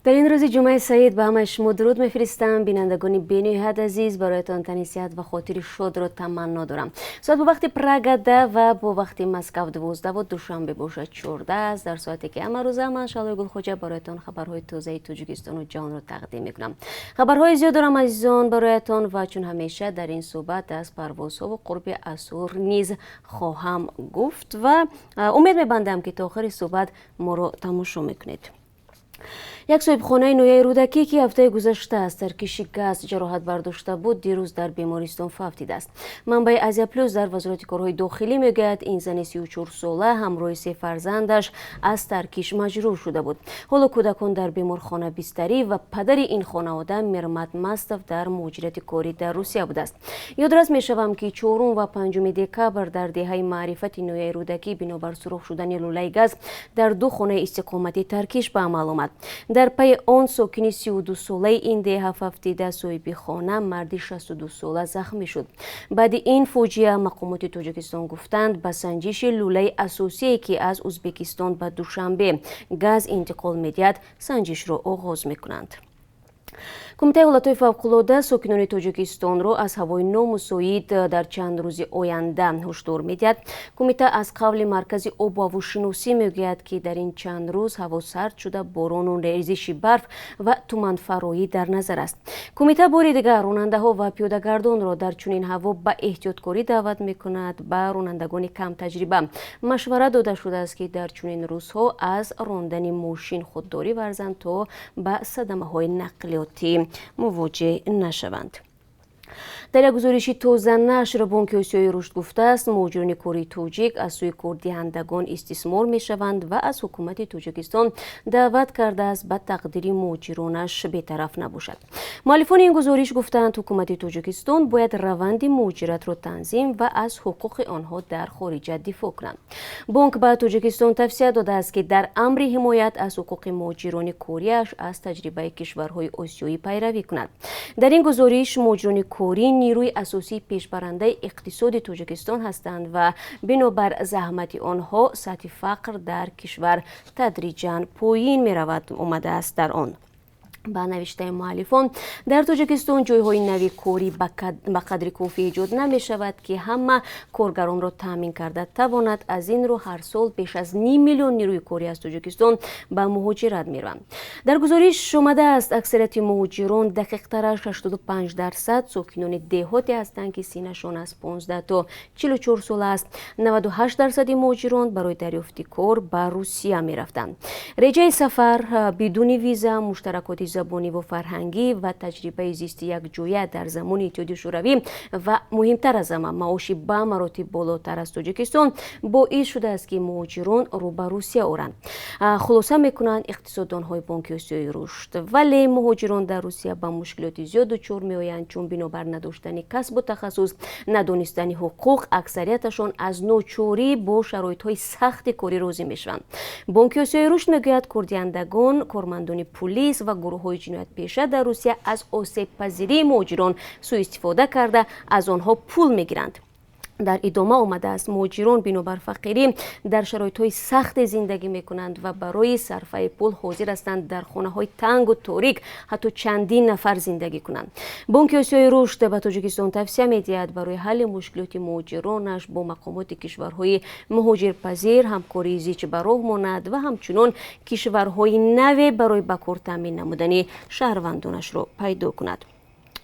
در این روز جمعه سعید به همه شما درود میفرستم. بینندگان بین‌نهایت عزیز، برایتان تنیسیت و خاطر شاد را تمنا دارم. ساعت با وقت پراگ 10 و با وقت مسکو 12 و دوشنبه باشد 14 است. در ساعتی که امروزه من شالای گلخوجه برایتان خبرهای تازه تاجیکستان و جهان را تقدیم میکنم. خبرهای زیاد دارم عزیزان برایتان و چون همیشه در این صحبت از پروازها و قرب عصر نیز خواهم گفت و امید میبندم که تا آخر صحبت ما را تماشا میکنید. یک صاحبخانه نویای رودکی که هفته گذشته از ترکیش گاز جراحت برداشته بود دیروز در بیمارستان فوتیده است. منبع آزیا پلوس در وزارت کارهای داخلی میگوید این زن 34 ساله همراه 3 فرزندش از ترکیش مجروح شده بود. حالا کودکان در بیمارخانه بستری و پدر این خانواده میرمت مستف در مهاجرت کاری در روسیه بوده است. یادرس میشوم که 4 و 5 دکبر در دهه معرفت نویای رودکی بنابر سوراخ شدن لولای گاز در 2 خانه استقامتی ترکیش به عمل آمد. در پی آن ساکن 32 ساله این دهه فوتیده صاحب خانه مرد 62 ساله زخمی شد. بعد این فوجیه مقامات تاجیکستان گفتند به سنجش لوله اساسی که از ازبکستان به دوشنبه گاز انتقال می‌دهد سنجش را آغاز می‌کنند. کمیته حالتهای فوق‌العاده ساکنان تاجیکستان را از هوای نامساعد در چند روز آینده هشدار می‌دهد. کمیته از قول مرکز آب و هواشناسی میگوید که در این چند روز هوا سرد شده، باران و ریزش برف و تومان‌فرایی در نظر است. کمیته بار دیگر راننده‌ها و پیاده‌گردان را در چنین هوا به احتیاطکاری دعوت می‌کند. به رانندگان کم تجربه مشورت داده شده است که در چنین روزها از راندن ماشین خودداری ورزند تا به صدمه‌های نقلیاتی مواجه نشوند. در یک گزارش تازه نشر بانک آسیای رشد گفته است مهاجران کاری تاجیک از سوی کاردهندگان استثمار می شوند و از حکومت تاجیکستان دعوت کرده است به تقدیر مهاجرانش بی‌طرف نباشد. مؤلفان این گزارش گفتند حکومت تاجیکستان باید روند مهاجرت را تنظیم و از حقوق آنها در خارج دفاع کنند. بانک به تاجیکستان توصیه داده است که در امر حمایت از حقوق مهاجران کاریش از تجربه کشورهای آسیایی پیروی کند. در این گزارش مهاجران کاری نیروی اساسی پیشبرنده اقتصاد تاجیکستان هستند و بنابر زحمت آنها سطح فقر در کشور تدریجاً پایین می رود آمده است. در آن به نوشته مؤلفان در تاجیکستان جایهای نوی کاری به قدر کافی ایجاد نمی شود که همه کارگران را تامین کرده تواند. از این رو هر سال بیش از نیم میلیون نیروی کاری از تاجیکستان به مهاجرت می روند. در گزارش آمده است اکثریت مهاجران دقیق ترش 85% ساکنان دهاتی هستند که سینشان از 15 تا 44 سال است. 98% مهاجران برای دریافت کار به روسیه می رفتند. رجای سفر بدون ویزا، مشترکات زبانی و فرهنگی و تجربه زیستی یک جویه در زمان اتحادیه شوروی و مهمتر از همه معاش به مراتب بالاتر از تاجیکستان باعث شده است که مهاجران رو به روسیه آرند. خلاصه میکنند اقتصاد آنهای بانک آسیای رشد. ولی مهاجران در روسیه به مشکلات زیاد دچار میآیند چون بنابر نداشتن کسب و تخصص، ندانستن حقوق، اکثریتشان از ناچاری با شرایط‌های سخت کاری روزی میشوند. بانک آسیای رشد میگوید کاردهندگان، کارمندان پلیس و گروه‌های جنایت پیشه در روسیه از آسیب پذیری مهاجران سوء استفاده کرده از آنها پول میگیرند. در ادامه آمده است مهاجران بنابر فقیری در شرایط‌های سخت زندگی می‌کنند و برای صرفه پول حاضر هستند در خانه‌های تنگ و تاریک حتی چندین نفر زندگی کنند. بانک آسیای رشد به تاجیکستان توصیه می‌دهد برای حل مشکلات مهاجرانش با مقامات کشورهای مهاجرپذیر همکاری زیچ به راه ماند و همچنین کشورهای نو برای به کار تامین نمودن شهروندانش را پیدا کند.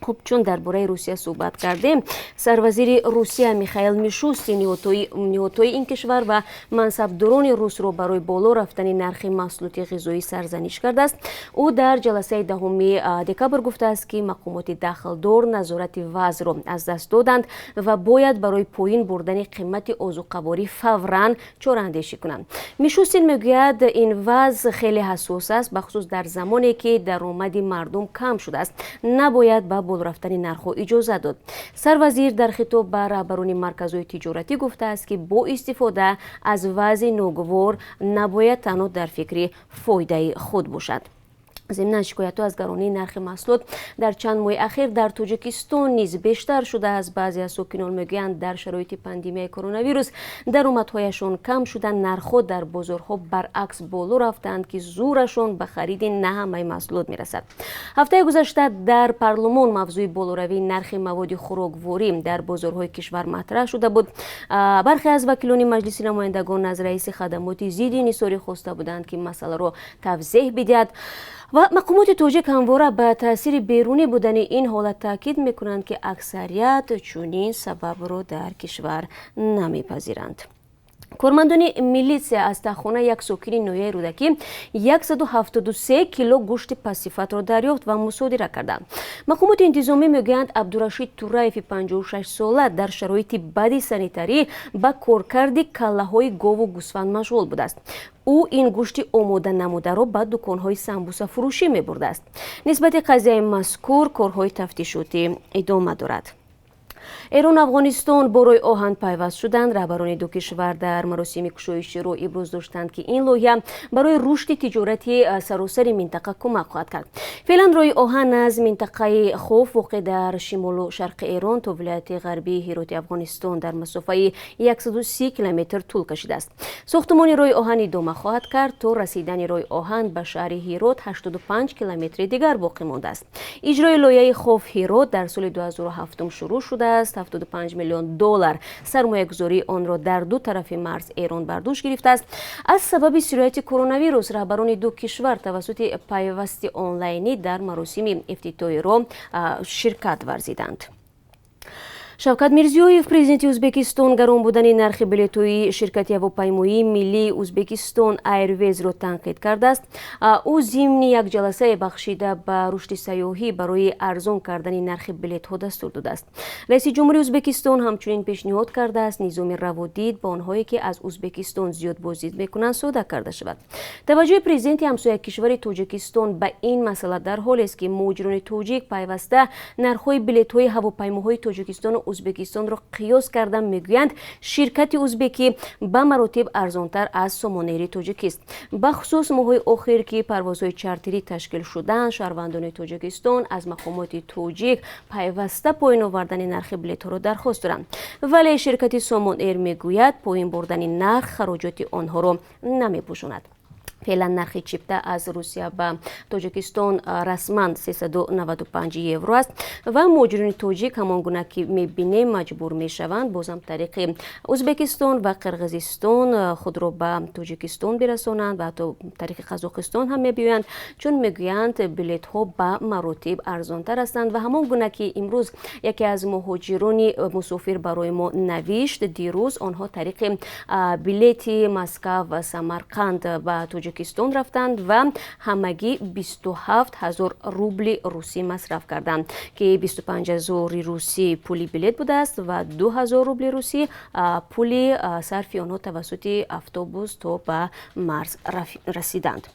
خب چون درباره روسیه صحبت کردیم، سروزیر روسیه میخائیل میشوستین نیوتوی این کشور و منصبداران روس رو برای بالا رفتن نرخ محصولات غذایی سرزنش کرده است. او در جلسه 10 دکبر گفته است که مقامات داخلدار نظارت وضع را از دست دادند و باید برای پایین بردن قیمت آذوقه‌واری فوراً چاره‌اندیشی کنند. میشوستین میگوید این وضع خیلی حساس است، بخصوص در زمانی که درآمد مردم کم شده است. نباید به بالا رفتن نرخ اجازه داد. سروزیر در خطاب به رهبران مرکزهای تجارتی گفته است که با استفاده از وضع ناگوار نباید تنها در فکر فایده خود باشد. ضمن شکایت‌ها از گرانی نرخ محصولات در چند ماه اخیر در تاجیکستان نیز بیشتر شده است. بعضی از ساکنان میگویند در شرایط پاندمی کرونا ویروس درآمدهایشان کم شده، نرخ‌ها در بازارها برعکس بالا رفتند که زورشان به خرید نه همه محصولات میرسد. هفته گذشته در پارلمان موضوع بالاروی نرخ مواد خوراکواری در بازارهای کشور مطرح شده بود. برخی از وکیلان مجلس نمایندگان از رئیس خدمات ضد انحصاری خواسته بودند که مسئله را توضیح بدهد و مقامات تاجیک همواره به تاثیر بیرونی بودن این حالت تاکید میکنند که اکثریت چنین سبب را در کشور نمیپذیرند. کارمندان میلیسیا از تخانه یک ساکن نویه رودکی 173 کیلو گوشت پسیفت را دریافت و مصادره کردند. مقامات انتظامی میگویند عبدالرشید تورایف 56 ساله در شرایط بد سانیتاری با کارکرد کله‌های گاو و گوسفند مشغول بوده است. او این گوشت آماده نموده را به دکان‌های سمبوسه فروشی می‌برده است. نسبت قضیه مذکور کارهای تفتیشاتی ادامه دارد. ایران و افغانستان با روی آهن پیوست شدند. رهبران دو کشور در مراسم گشایشی رو ابراز داشتند که این لایحه برای رشد تجارتی سراسر منطقه کمک خواهد کرد. فعلا روی آهن از منطقه خوف واقع در شمال و شرق ایران تا ولایت غربی هرات افغانستان در مسافه 130 کیلومتر طول کشیده است. ساختمان روی آهن ادامه خواهد کرد تا رسیدن روی آهن به شهر هرات 85 کیلومتر دیگر باقی مانده است. اجرای لایحه خوف هرات در سال 2007 شروع شده است. 75 میلیون دلار سرمایه گذاری آن را در دو طرف مرز ایران برداشت گرفته است. از سبب سرایت کرونا ویروس رهبران دو کشور توسط پیوست آنلاینی در مراسم افتتاحی را شرکت ورزیدند. شوکت میرزیویف پرزیدنت ازبکستان گران بودن نرخ بلیط‌های شرکت هواپیمایی ملی ازبکستان ایرویز را تنقید کرده است. او ضمن یک جلسه بخشیده به رشد سیاحی برای ارزان کردن نرخ بلیط‌ها دستور داده است. رئیس جمهوری ازبکستان همچنین پیشنهاد کرده است نظام روادید با آنهایی که از ازبکستان زیاد بازدید میکنند ساده کرده شود. توجه پرزیدنت همسایه کشور تاجیکستان به این مسئله در حالی است که مهاجران تاجیک پیوسته نرخ‌های بلیط‌های هواپیماهای تاجیکستان و ازبکستان را قیاس کردن میگویند شرکت ازبکی به مراتب ارزانتر از سامانه تاجیک است. به خصوص ماه‌های اخیر که پروازهای چارتری تشکیل شدند، شهروندان تاجیکستان از مقامات تاجیک پیوسته پایین آوردن نرخ بلیط‌ها را درخواست دارند، ولی شرکت سامان ایر میگوید پایین بردن نرخ خراجات آنها را نمیپوشاند. فعلا نرخ چیپته از روسیه به تاجیکستان رسما 395 یورو است و مهاجران تاجیک همان گونه که میبینیم مجبور میشوند بازم طریق ازبکستان و قرقیزستان خود را به تاجیکستان برسانند و حتی طریق قزاقستان هم میبینند، چون میگویند بلیط ها به مراتب ارزانتر هستند و همان گونه که امروز یکی از مهاجران مسافر برای ما نوشت دیروز آنها طریق بلیط مسکو و سمرقند به تاجیکستان رفتند و همگی 27,000 روبل روسی مصرف کردند که 25,000 روسی پولی بلیط بوده است و 2,000 روبل روسی پولی صرف آنها توسط اتوبوس تا به مرز رسیدند.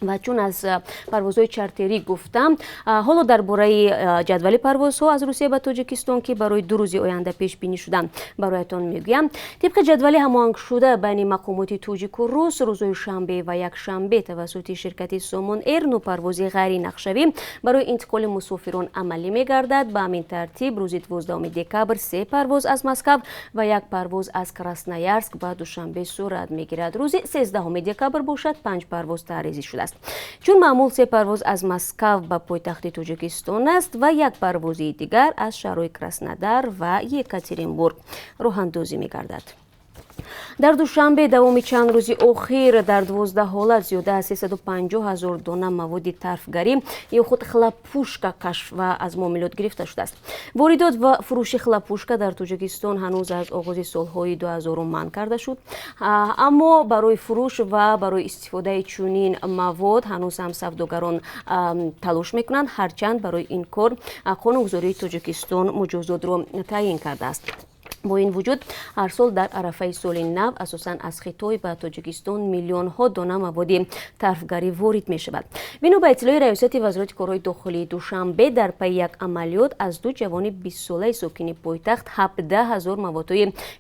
و چون از پروازهای چارتری گفتم، حالا درباره جدول پروازها از روسیه به تاجیکستان که برای 2 روز آینده پیش بینی شدن برایتان میگویم. طبق جدول هماهنگ شده بین مقامات تاجیک و روس، روزهای شنبه و یک شنبه توسط شرکت سامان ایر نو پرواز غیر نقشه‌ای برای انتقال مسافران عملی میگردد. به همین ترتیب روز 12 دکبر 3 پرواز از مسکو و 1 پرواز از کراسنویارسک به دوشنبه صورت میگیرد. روز 13 دکبر باشد 5 پرواز تعرضی شده است. چون معمول 3 پرواز از مسکو به پایتخت تاجیکستان است و 1 پرواز دیگر از شهرهای کراسنودار و یکاترینبورگ راه اندازی می‌گردد. در دوشنبه دوام چند روزی اخیر در 12 حالت زیاده از 350,000 دانه مواد طرفگری یا خود خلپوشکا کشف و از معاملات گرفته شده است. واردات و فروش خلپوشکا در تاجیکستان هنوز از آغاز سالهای 2000 منع کرده شد، اما برای فروش و برای استفاده چنین مواد هنوز هم سوداگران تلاش میکنند، هرچند برای این کار قانونگذاری تاجیکستان مجازات را تعیین کرده است. با این وجود هر سال در عرفه سال نو اساساً از خطای به تاجیکستان میلیون ها دانه مواد طرفگری وارد می شود. بنا به اطلاع رئیست وزارت کارهای داخلی دوشنبه در پی یک عملیات از دو جوان 20 ساله ساکن پایتخت 17,000 مواد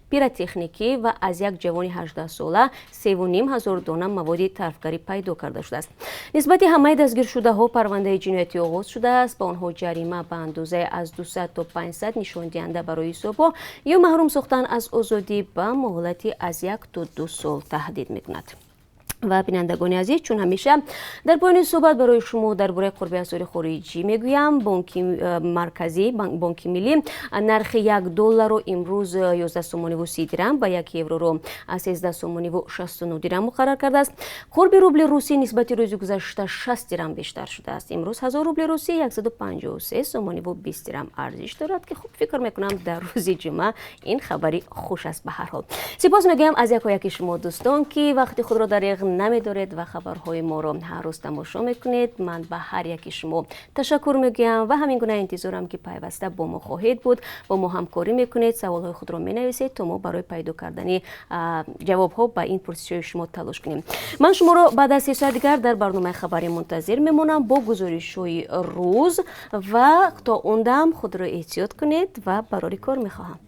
پیراتکنیکی و از یک جوان 18 ساله 3,500 دانه مواد طرفگری پیدا کرده شده است. نسبت همه دستگیر شده ها پرونده جنایتی آغاز شده است. با آنها جریمه به اندازه از 200 تا 500 نشان دهنده برای سابا یا محروم ساختن از آزادی به مهلتی از 1 تا 2 سال تهدید میکند. و بینندگان عزیز، چون همیشه در پایان صحبت برای شما درباره قربه اسعار خارجی میگویم. بانک مرکزی بانک ملی نرخ $1 رو امروز 11 سومانی و 30 درم و 1 یورو رو 13 سومانی و 69 درم مقرر کرده است. قرب روبل روسی نسبت روز گذشته 60 درم بیشتر شده است. امروز 1000 روبل روسی 153 سومانی و 20 درم ارزش دارد که خوب فکر میکنم در روز جمعه این خبری خوش است. به هر حال سپاس میگم از یکی شما دوستان که وقتی خود را دریغ نمیدارید و خبرهای ما را هر روز تماشا میکنید. من به هر یکی شما تشکر میگم و همین گونه انتظارم که پیوسته با ما خواهید بود، با ما همکاری میکنید، سوالهای خود را مینویسید تا ما برای پیدا کردن جوابها به این پرسش‌های شما تلاش کنیم. من شما را بعد از 3 ساعت دیگر در برنامه خبری منتظر میمونم با گزارش‌های روز و تا اون دم خود را احتیاط کنید و برای کار میخواهم.